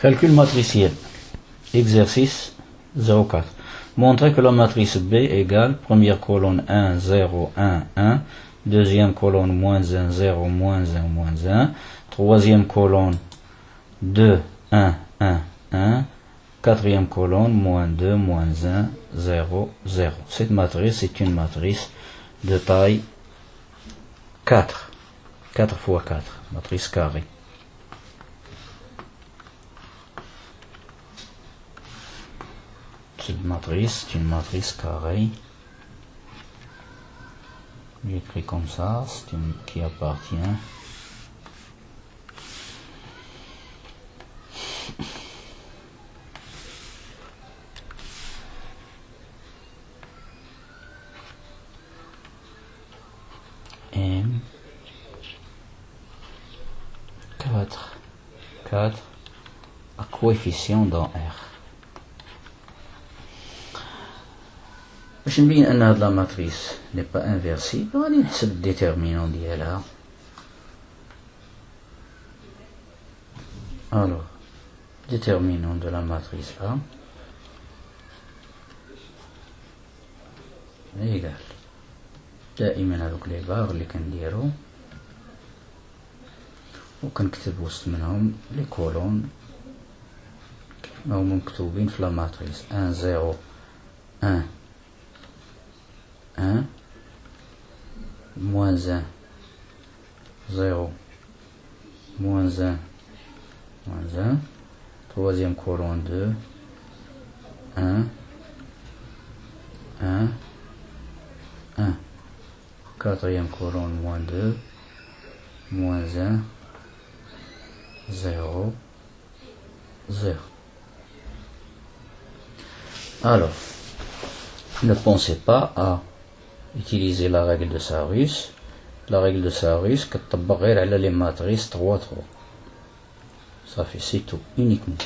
Calcul matriciel. Exercice 04. Montrez que la matrice B égale première colonne 1, 0, 1, 1. Deuxième colonne moins 1, 0, moins 1, moins 1. Troisième colonne 2, 1, 1, 1. Quatrième colonne moins 2, moins 1, 0, 0. Cette matrice est une matrice de taille 4. 4 fois 4. Matrice carrée. Cette matrice est une matrice carrée. J'écris comme ça, c'est une qui appartient M 4 à coefficient dans R. باش نبين ان هاد لا ماتريس ني با انفيرسيبل غادي نحسب الديتيرمينون ديالها. الوغ ديتيرمينون دو لا ماتريس ا ايغال دائما هادوك لي باغ اللي كنديرو وكنكتب وسط منهم لي كولون كيما هما مكتوبين في لا ماتريس 1 0 1 1 moins 1 0 moins 1 moins 1. Troisième colonne 2 1 1 1. Quatrième colonne moins 2 moins 1 0 0. Alors, ne pensez pas à utiliser la règle de Sarus. La règle de Sarus كتطبق غير على les matrices 3 3. Ça fait c'est tout uniquement.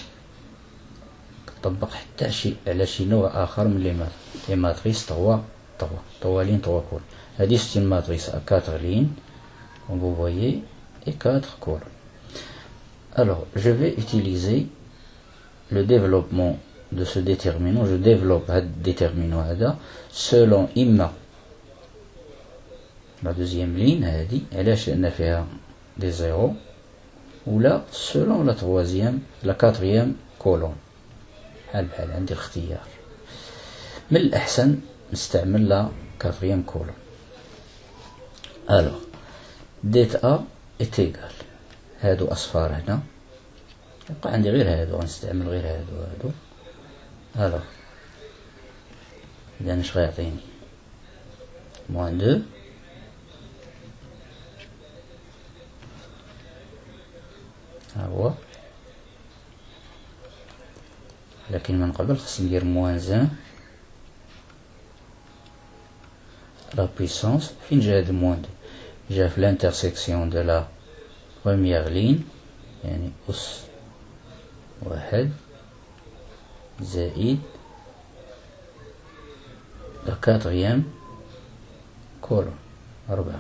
كتطبق حتى على شي نوع آخر من les matrices 3 3. 3 lignes 3 colonnes. هذه c'est une matrice à 4 lignes comme vous voyez et 4 colonnes. Alors je vais utiliser le développement de ce déterminant. Je développe le déterminant selon إما la deuxième ligne هذه علاش لأن فيها des zéros ou là selon la troisième la quatrième colonne. بحال عندي الاختيار. من الأحسن نستعمل la quatrième colonne. Alors det A est égal هادو أصفار هنا يبقى عندي غير هادو غنستعمل غير هادو. Alors إذا اش غيعطيني moins 2 ها هو، لكن من قبل خصني ندير moins 1 la puissance. فين جا هاد moins 2؟ جا في l'intersection de la première ligne يعني أس واحد زائد la quatrième colonne 4.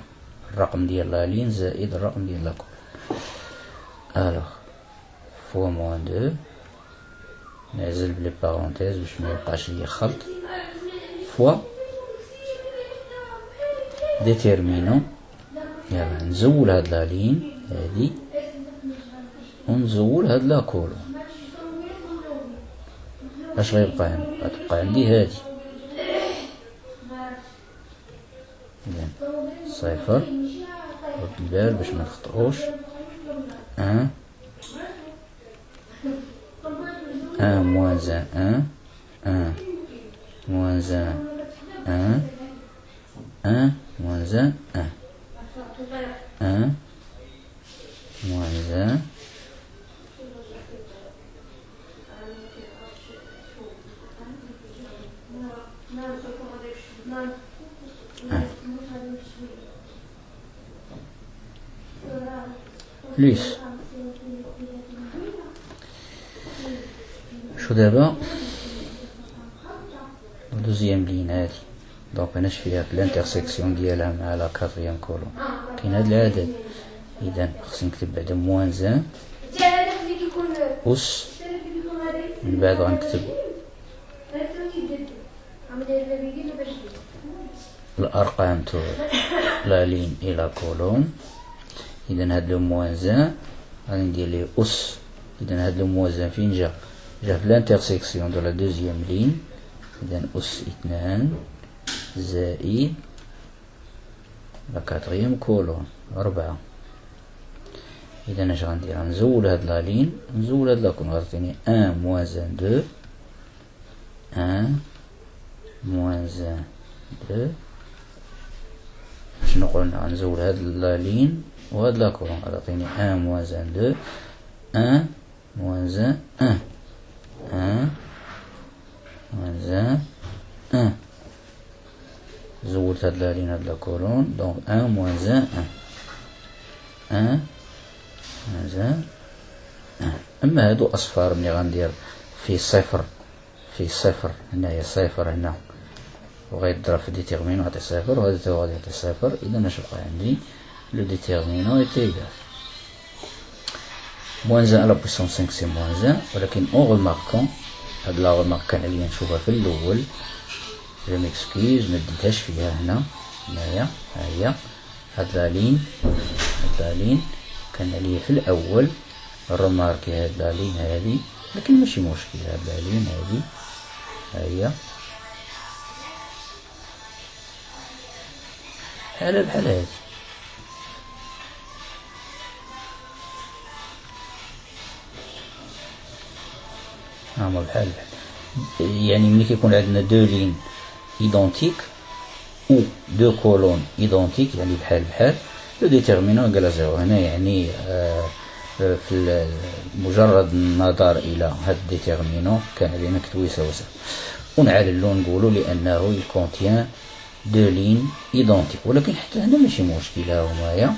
الرقم ديال لا لين زائد الرقم ديال لا colonne. Alors fois moins 2 نعزل بلي بارونتيز باش ما يبقاش ليا خلط fois déterminant. يلا نزول هاد لا لين هادي ونزول هاد لا كولون. اش غيبقى عندي؟ غتبقى عندي هادي إذن صفر رد البال باش ما نخطئوش. 1 1 moins 1 1 moins 1 1 1 moins 1 1 1 moins 1 plus شو دابا دوزيام لين هادي دونك انا فيها في الانترسيكسيون ديالها مع لا كاتريام كولون كاين هاد العدد. اذا خصني نكتب بعدا موان 1 أس من بعد غنكتب الأرقام تو لا لين إلى كولون. إذا هاد لو موان غادي ندير ليه أس. إذا هاد لو موان فين جا في لانترسيكسيون دو لا دوزيام لين. إذا أس 2 زائد لا كاتريام كولون 4. إذا اش غندير؟ نزول هاد لا لين نزول هاد لا كولون غتعطيني 1 موان 2 1 موان 2. شنو قلنا؟ غنزول هاد لا لين وهاد لا كولون غتعطيني 1 موان 2 1 موان 1 1 موان 1. زولت هاد لا لين هاد لا كولون دونك 1 موان 1 1 1. اما هادو اصفار ملي غندير في صفر هنايا صفر هنا وغيضرب في ديتيرمينو غيعطي صفر وهذا تا غادي يعطي صفر. اذا اش بقى عندي؟ لو ديتيرمينو ايت ايكال موان 1 على بويسون 5 سي موان 1. ولكن اون غوماركون هاد لا غومارك كان عليا نشوفها في الاول. جو ميكسكيز مديتهاش فيها هنايا ها هي هاد لا لين كان عليا في الاول الروماركي هاد لا لين هادي، لكن ماشي مشكل. هاد لا لين هادي ها هي بحال هادي. هما بحال يعني ملي كيكون عندنا دو لين ايدونتيك او دو كولون ايدونتيك يعني بحال لو ديتيرمينون ايكال زيرو. هنا يعني في مجرد النظر الى هاد ديتيرمينون كان علينا نكتبو يساوي صفر ونعللو نقولو لانه يكونتيان دو لين ايدونتيك. ولكن حتى هنا ماشي مشكل. ها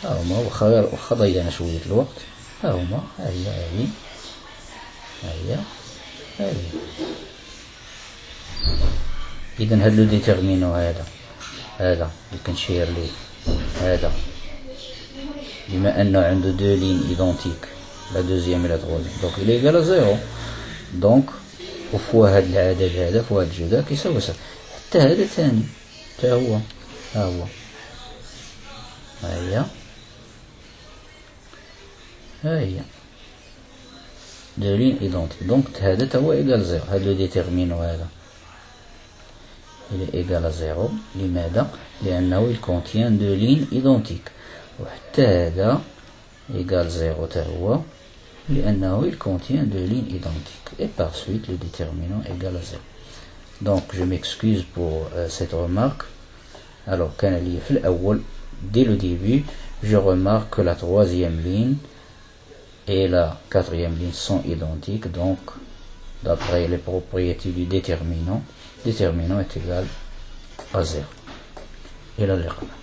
هما واخا ضيعنا شويه الوقت. ها هما ها هي اذا هاد لو ديتيرمينو هذا اللي كنشير ليه هذا بما انه عنده دو لين ايدونتيك لا دوزيام لا تروازيام دونك il est égal à 0. دونك وفوا هاد العدد هذا فوا هاد الجو كيساوي صفر. حتى هذا ثاني حتى هو ها هو ها هي دو لين ايدونتيك. دونك هذا تا هو ايكال زيرو. هاد لو ديتيرمينو هذا il est égal à 0. لماذا؟ لأنه il contient deux lignes identiques. وحتى هذا égal 0 تا هو لأنه il contient deux lignes identiques. Et par suite le déterminant égal à 0. Donc je m'excuse pour cette remarque. Alors كان لي في الأول dès le début je remarque que la troisième ligne et la quatrième ligne sont identiques. Donc d'après les propriétés du déterminant est égal à 0. إلى اللقاء.